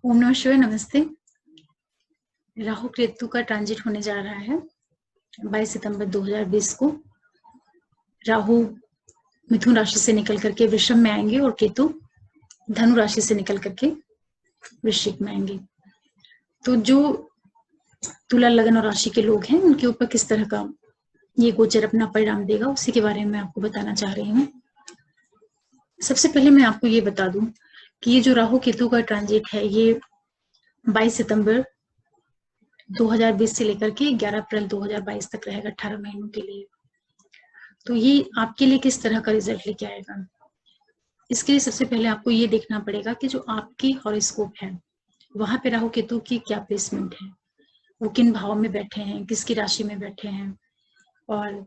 ओम नमः शिवाय। नमस्ते। राहु केतु का ट्रांजिट होने जा रहा है 22 सितंबर 2020 को। राहु मिथुन राशि से निकल करके वृषभ में आएंगे और केतु धनु राशि से निकल करके वृश्चिक में आएंगे। तो जो तुला लगन और राशि के लोग हैं उनके ऊपर किस तरह का ये गोचर अपना परिणाम देगा, उसी के बारे में आपको बताना चाह रही हूँ। सबसे पहले मैं आपको ये बता दूं कि ये जो राहु केतु का ट्रांजिट है ये 22 सितंबर 2020 से लेकर के 11 अप्रैल 2022 तक रहेगा, 18 महीनों के लिए। तो ये आपके लिए किस तरह का रिजल्ट लेके आएगा, इसके लिए सबसे पहले आपको ये देखना पड़ेगा कि जो आपकी हॉरोस्कोप है वहां पे राहु केतु की क्या प्लेसमेंट है, वो किन भाव में बैठे हैं, किसकी राशि में बैठे हैं और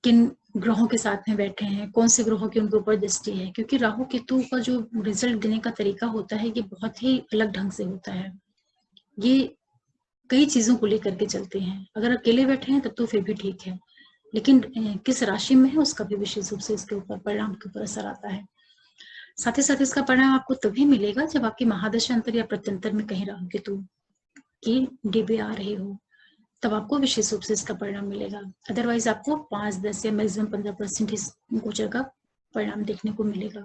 किन ग्रहों के साथ में बैठे हैं, कौन से ग्रहों की उनके ऊपर दृष्टि है। क्योंकि राहु केतु का जो रिजल्ट देने का तरीका होता है ये बहुत ही अलग ढंग से होता है। ये कई चीजों को लेकर के चलते हैं। अगर अकेले बैठे हैं तब तो फिर भी ठीक है, लेकिन किस राशि में है उसका भी विशेष रूप से इसके ऊपर परिणाम के ऊपर असर आता है। साथ ही साथ इसका परिणाम आपको तभी मिलेगा जब आपकी महादशांतर या प्रत्यंतर में कहीं राहु केतु की डिबे आ रहे हो, तब आपको विशेष रूप से इसका परिणाम मिलेगा। अदरवाइज आपको 5-10 या मैक्सिमम 15% इस गोचर का परिणाम देखने को मिलेगा।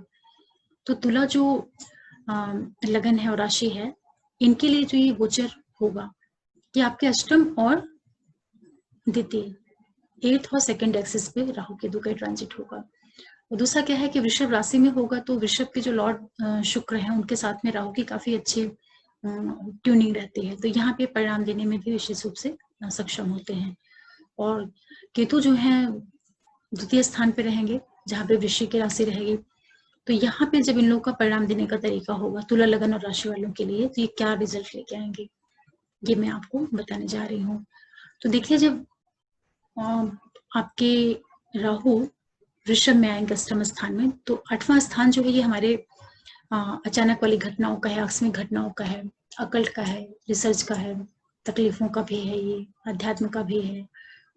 तो तुला जो लगन है और राशि है, इनके लिए जो ये गोचर होगा कि आपके अष्टम और द्वितीय 8th और 2nd एक्सिस पे राहु केतु का ट्रांजिट होगा। और दूसरा क्या है कि वृषभ राशि में होगा, तो वृषभ के जो लॉर्ड शुक्र हैं उनके साथ में राहु की काफी अच्छी ट्यूनिंग रहती है, तो यहाँ पे परिणाम देने में भी विशेष रूप से सक्षम होते हैं। और केतु जो है द्वितीय स्थान पे रहेंगे जहाँ पे वृश्चिक की राशि रहेगी, तो यहाँ पे जब इन लोगों का परिणाम देने का तरीका होगा तुला लगन और राशि वालों के लिए, तो ये क्या रिजल्ट लेके आएंगे ये मैं आपको बताने जा रही हूँ। तो देखिए, जब आपके राहु वृषभ में आएंगे अष्टम स्थान में, तो 8वां स्थान जो है ये हमारे अचानक वाली घटनाओं का है, आकस्मिक घटनाओं का है, अकल्ट का है, रिसर्च का है, तकलीफों का भी है, ये अध्यात्म का भी है,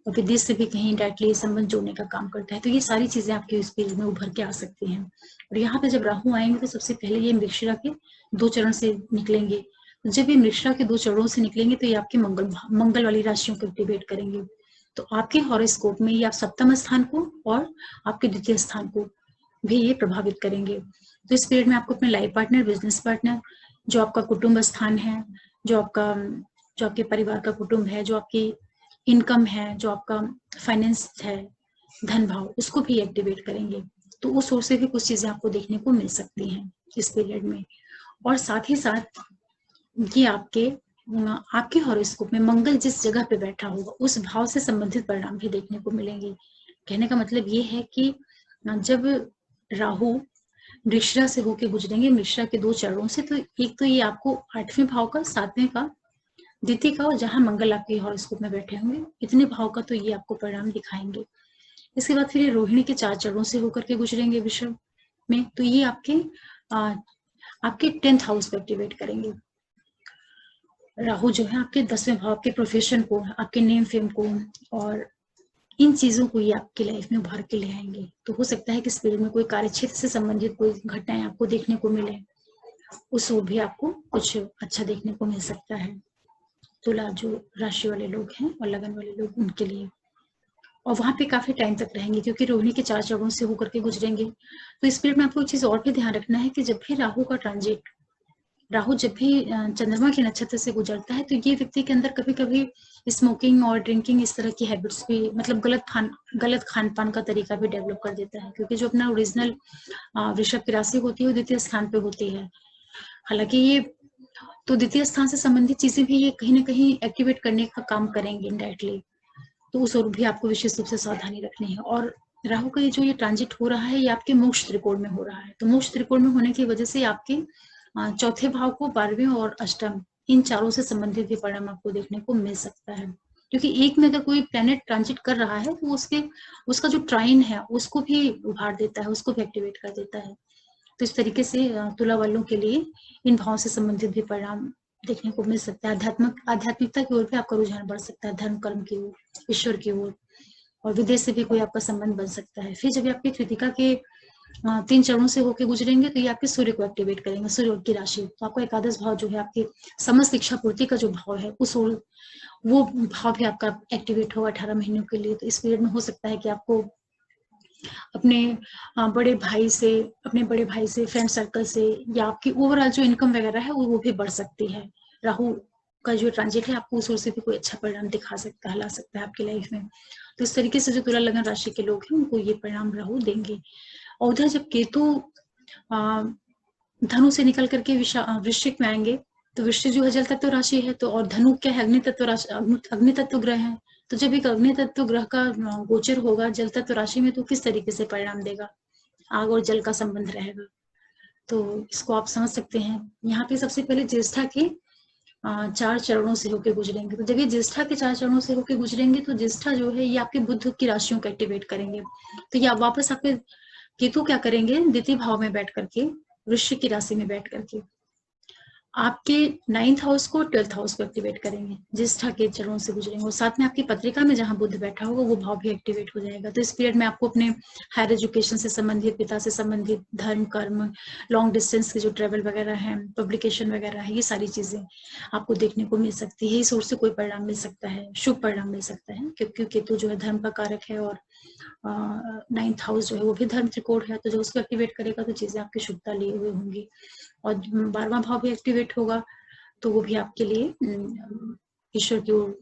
और विदेश से भी कहीं डायरेक्टली संबंध जोड़ने का काम करता है। तो ये सारी चीजें आपके इस पेज में उभर के आ सकती हैं। और यहाँ पे जब राहु आएंगे तो सबसे पहले ये मृगशिरा के 2 चरण से निकलेंगे। जब ये मृगशिरा के 2 चरणों से निकलेंगे तो ये आपके मंगल वाली राशियों को एक्टिवेट करेंगे। तो आपके हॉरोस्कोप में ये आप सप्तम स्थान को और आपके द्वितीय स्थान को भी ये प्रभावित करेंगे। तो इस पीरियड में आपको अपने लाइफ पार्टनर, बिजनेस पार्टनर, जो आपका कुटुंब स्थान है, जो आपके परिवार का कुटुंब है, जो आपकी इनकम है, जो आपका फाइनेंस है, धन भाव, उसको भी एक्टिवेट करेंगे। तो उस ओर से भी कुछ चीजें आपको देखने को मिल सकती हैं इस पीरियड में। और साथ ही साथ ये आपके हॉरोस्कोप में मंगल जिस जगह पे बैठा होगा उस भाव से संबंधित परिणाम भी देखने को मिलेंगे। कहने का मतलब ये है कि जब राहु मृगशिरा से होके गुजरेंगे मृगशिरा के 2 चरणों से, तो एक तो ये आपको 8वें भाव का, 7वें का, द्वितीय का, और जहां मंगल आपके हॉरोस्कोप में बैठे होंगे इतने भाव का तो ये आपको परिणाम दिखाएंगे। इसके बाद फिर ये रोहिणी के 4 चरणों से होकर के गुजरेंगे वृषभ में, तो ये आपके 10th हाउस पे एक्टिवेट करेंगे। राहु जो है आपके 10वें भाव के प्रोफेशन को, आपके नेम फेम को और इन चीजों को ये आपकी लाइफ में उभार के ले आएंगे। तो हो सकता है कि इस पीरियड में कोई कार्य क्षेत्र से संबंधित कोई घटनाएं आपको देखने को मिले, उस ओर भी आपको कुछ अच्छा देखने को मिल सकता है। तुला जो राशि वाले लोग हैं और लगन वाले लोग, उनके लिए। और वहां पे काफी टाइम तक रहेंगे क्योंकि रोहिणी के 4 चरणों से होकर के गुजरेंगे। तो इस पीरियड में आपको एक चीज और भी ध्यान रखना है कि जब भी राहु जब भी चंद्रमा के नक्षत्र से गुजरता है, तो ये व्यक्ति के अंदर कभी कभी स्मोकिंग और ड्रिंकिंग इस तरह की हैबिट्स भी, मतलब गलत खान पान का तरीका भी डेवलप कर देता है। क्योंकि जो अपना ओरिजिनल वृषभ की राशि होती है वो द्वितीय स्थान पे होती है। हालांकि ये तो द्वितीय स्थान से संबंधित चीजें भी ये कहीं ना कहीं एक्टिवेट करने का काम करेंगे इनडायरेक्टली, तो उस ओर भी आपको विशेष रूप से सावधानी रखनी है। और राहु का ये ट्रांजिट हो रहा है ये आपके मोक्ष त्रिकोण में हो रहा है, तो मोक्ष त्रिकोण में होने की वजह से आपके 4थे भाव को, 12वें और अष्टम, इन चारों से संबंधित भी परिणाम आपको देखने को मिल सकता है। क्योंकि एक में अगर कोई प्लैनेट ट्रांजिट कर रहा है तो उसका जो ट्राइन है उसको भी उभार देता है, उसको भी एक्टिवेट कर देता है। तो इस तरीके से तुला वालों के लिए इन भावों से संबंधित भी परिणाम देखने को मिल सकता है। आध्यात्मिकता की ओर भी आपका रुझान बढ़ सकता है, धर्म कर्म की ओर, ईश्वर की ओर, और विदेश से भी कोई आपका संबंध बन सकता है। फिर जब आपके कृतिका के 3 चरणों से होके गुजरेंगे तो ये आपके सूर्य को एक्टिवेट करेंगे, सूर्य की राशि। तो आपका एकादश भाव जो है आपकी समस्त इच्छा पूर्ति का जो भाव है वो भाव भी आपका एक्टिवेट होगा 18 महीनों के लिए। तो इस पीरियड में हो सकता है कि आपको अपने बड़े भाई से, फ्रेंड सर्कल से, या आपकी ओवरऑल जो इनकम वगैरह है वो भी बढ़ सकती है। राहु का जो ट्रांजिट है आपको उस ओर से भी कोई अच्छा परिणाम दिखा सकता है, ला सकता है आपकी लाइफ में। तो इस तरीके से जो तुला लगन राशि के लोग हैं उनको ये परिणाम राहु देंगे। और उधर जब केतु धनु से निकल करके वृश्चिक में आएंगे, तो वृश्चिक जो है जल तत्व राशि है, तो और धनु क्या है, अग्नि तत्व राशि, अग्नि तत्व ग्रह है। तो जब एक अग्नि तत्व ग्रह का गोचर होगा जल तत्व राशि में, तो किस तरीके से परिणाम देगा, आग और जल का संबंध रहेगा। तो इसको आप समझ सकते हैं। यहाँ पे सबसे पहले ज्येष्ठा के 4 चरणों से होकर गुजरेंगे। तो जब ये ज्येष्ठा के 4 चरणों से होकर गुजरेंगे तो ज्येष्ठा जो है ये आपके बुध की राशियों को एक्टिवेट करेंगे। तो ये वापस आपके केतु क्या करेंगे, द्वितीय भाव में बैठ करके, वृश्चिक की राशि में बैठ करके आपके 9th हाउस को 12th हाउस को एक्टिवेट करेंगे, ज्येष्ठा के चरणों से गुजरेंगे। और साथ में आपकी पत्रिका में जहां बुध बैठा होगा वो भाव भी एक्टिवेट हो जाएगा। तो इस पीरियड में आपको अपने हायर एजुकेशन से संबंधित, पिता से संबंधित, धर्म, कर्म, लॉन्ग डिस्टेंस के जो ट्रेवल वगैरह है, पब्लिकेशन वगैरह है, ये सारी चीजें आपको देखने को मिल सकती है। इस ओर से कोई परिणाम मिल सकता है, शुभ परिणाम मिल सकता है, क्योंकि केतु जो है धर्म का कारक है और 9th हाउस जो है वो भी धर्म त्रिकोण है। तो जब उसको एक्टिवेट करेगा तो चीजें आपकी शुभता लिए हुए होंगी। और 12वां भाव भी एक्टिवेट होगा तो वो भी आपके लिए ईश्वर की ओर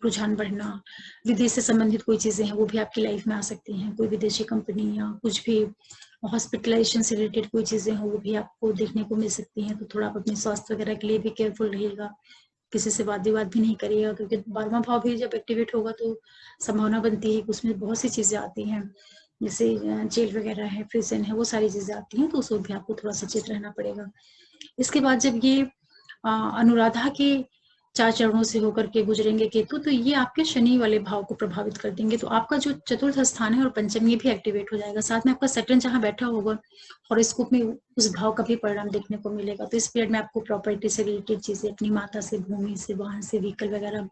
रुझान बढ़ना, विदेश से संबंधित कोई चीजें हैं वो भी आपकी लाइफ में आ सकती हैं। कोई विदेशी कंपनी या कुछ भी हॉस्पिटलाइजेशन से रिलेटेड कोई चीजें हो वो भी आपको देखने को मिल सकती हैं। तो थोड़ा आप अपने स्वास्थ्य वगैरह के लिए भी केयरफुल रहिएगा, किसी से वाद विवाद भी नहीं करिएगा, क्योंकि 12वां भाव भी जब एक्टिवेट होगा तो संभावना बनती है कि उसमें बहुत सी चीजें आती हैं, जैसे जेल वगैरह है, प्रिजन है, वो सारी चीजें आती हैं। तो उस वक्त भी आपको थोड़ा सचेत रहना पड़ेगा। इसके बाद जब ये अनुराधा के 4 चरणों से होकर के गुजरेंगे केतु, तो ये आपके शनि वाले भाव को प्रभावित कर देंगे। तो आपका जो चतुर्थ स्थान है और पंचम ये भी एक्टिवेट हो जाएगा। साथ में आपका सैटर्न जहां बैठा होगा हॉरोस्कोप में उस भाव का भी परिणाम देखने को मिलेगा। तो इस पीरियड में आपको प्रॉपर्टी से रिलेटेड चीजें, अपनी माता से, भूमि से, वाहन से, व्हीकल वगैरह,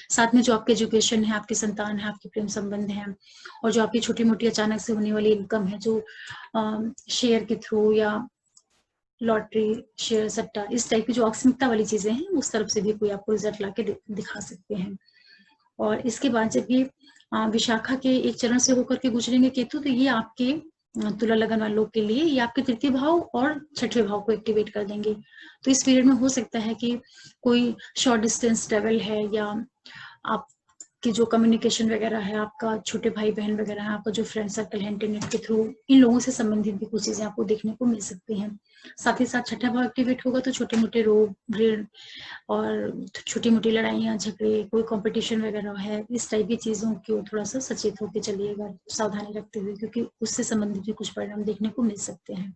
साथ में जो आपके एजुकेशन है, आपके संतान है, आपके प्रेम संबंध है, और जो आपकी छोटी मोटी अचानक से होने वाली इनकम है, जो शेयर के थ्रू या लॉटरी, शेयर, सट्टा, इस टाइप की जो आकस्मिकता वाली चीजें हैं, उस तरफ से भी कोई आपको रिजल्ट लाके दिखा सकते हैं। और इसके बाद जब ये विशाखा के एक चरण से होकर के गुजरेंगे केतु, तो ये आपके तुला लगन वालों के लिए ये आपके तृतीय भाव और छठवें भाव को एक्टिवेट कर देंगे। तो इस पीरियड में हो सकता है कि कोई शॉर्ट डिस्टेंस ट्रेवल है, या आप कि जो कम्युनिकेशन वगैरह है, आपका छोटे भाई बहन वगैरह है, आपका जो फ्रेंड सर्कल है इंटरनेट के थ्रू, इन लोगों से संबंधित भी कुछ चीजें आपको देखने को मिल सकती हैं। साथ ही साथ छठा भाव एक्टिवेट होगा तो छोटे मोटे रोग, ऋण और छोटी मोटी लड़ाइयाँ, झगड़े, कोई कंपटीशन वगैरह है, इस टाइप की चीजों की थोड़ा सा सचेत होकर चलिएगा, सावधानी रखते हुए, क्योंकि उससे संबंधित भी कुछ परिणाम देखने को मिल सकते हैं।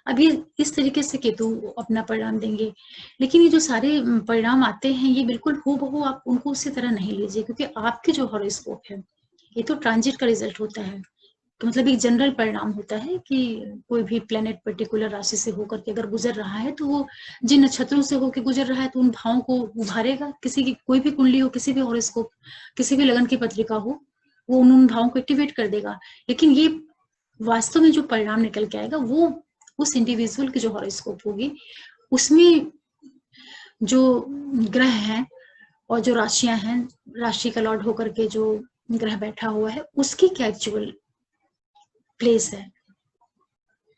अब ये इस तरीके से केतु अपना परिणाम देंगे। लेकिन ये जो सारे परिणाम आते हैं ये बिल्कुल हूबहू आप उनको उसी तरह नहीं लीजिए, क्योंकि आपके जो हॉरोस्कोप है ये तो ट्रांजिट का रिजल्ट होता है। तो मतलब एक जनरल परिणाम होता है कि कोई भी प्लेनेट पर्टिकुलर राशि से होकर के अगर गुजर रहा है तो वो जिन नक्षत्रों से होकर गुजर रहा है तो उन भावों को उभारेगा। किसी की कोई भी कुंडली हो, किसी भी हॉरोस्कोप, किसी भी लगन की पत्रिका हो, वो उन भावों को एक्टिवेट कर देगा। लेकिन ये वास्तव में जो परिणाम निकल के आएगा वो उस इंडिविजुअल की जो हॉरोस्कोप होगी उसमें जो ग्रह हैं और जो राशियां हैं, राशि का लॉर्ड होकर के जो ग्रह बैठा हुआ है उसकी क्या एक्चुअल प्लेस है,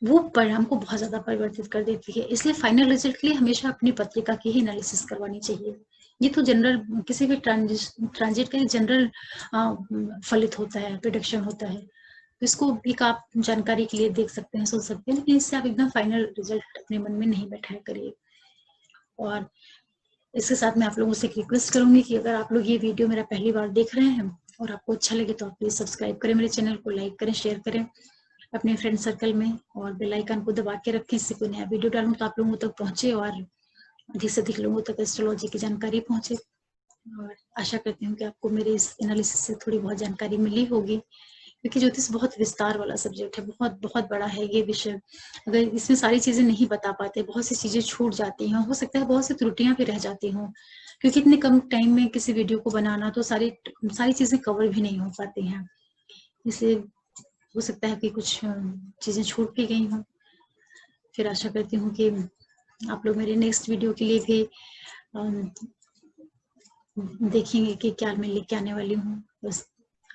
वो परिणाम को बहुत ज्यादा परिवर्तित कर देती है। इसलिए फाइनल रिजल्ट के लिए हमेशा अपनी पत्रिका की ही एनालिसिस करवानी चाहिए। ये तो जनरल किसी भी ट्रांजिट का जनरल फलित होता है, प्रिडिक्शन होता है। तो इसको एक आप जानकारी के लिए देख सकते हैं, सोच सकते हैं, लेकिन इससे आप एकदम फाइनल रिजल्ट अपने मन में नहीं बैठाया करिए। और इसके साथ मैं आप लोगों से रिक्वेस्ट करूंगी कि अगर आप लोग ये वीडियो मेरा पहली बार देख रहे हैं और आपको अच्छा लगे तो आप प्लीज सब्सक्राइब करें, मेरे चैनल को लाइक करें, शेयर करें अपने फ्रेंड सर्कल में, और बेल आइकन को दबा के रखें, इससे कोई नया वीडियो डालूं तो आप लोगों तक पहुंचे और अधिक से अधिक लोगों तक एस्ट्रोलॉजी की जानकारी पहुंचे। और आशा करती हूँ कि आपको मेरे इस एनालिसिस से थोड़ी बहुत जानकारी मिली होगी, क्योंकि ज्योतिष बहुत विस्तार वाला सब्जेक्ट है, बहुत बहुत बड़ा है ये विषय। अगर इसमें सारी चीजें नहीं बता पाते, बहुत सी चीजें छूट जाती हैं, हो सकता है बहुत सी त्रुटियां भी रह जाती हों, क्योंकि इतने कम टाइम में किसी वीडियो को बनाना तो सारी चीजें कवर भी नहीं हो पाती हैं। इसलिए हो सकता है कि कुछ चीजें छूट भी गई हों। फिर आशा करती हूँ कि आप लोग मेरे नेक्स्ट वीडियो के लिए भी देखेंगे कि क्या मैं लेके आने वाली हूँ। बस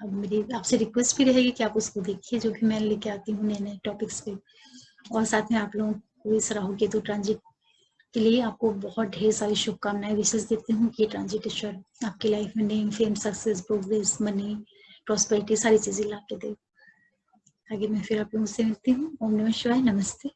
अब मेरी आपसे रिक्वेस्ट भी रहेगी कि आप उसको देखिए जो भी मैं लेके आती हूँ नए नए टॉपिक्स पे। और साथ में आप लोगों को इस राहु केतु ट्रांजिट के लिए आपको बहुत ढेर सारी शुभकामनाएं विशेष देती हूँ कि ट्रांजिट ईश्वर आपकी लाइफ में name, fame, success, progress, money, prosperity सारी चीजें ला के दे। आगे मैं फिर आप लोगों से मिलती हूँ। ओम नमः शिवाय, नमस्ते।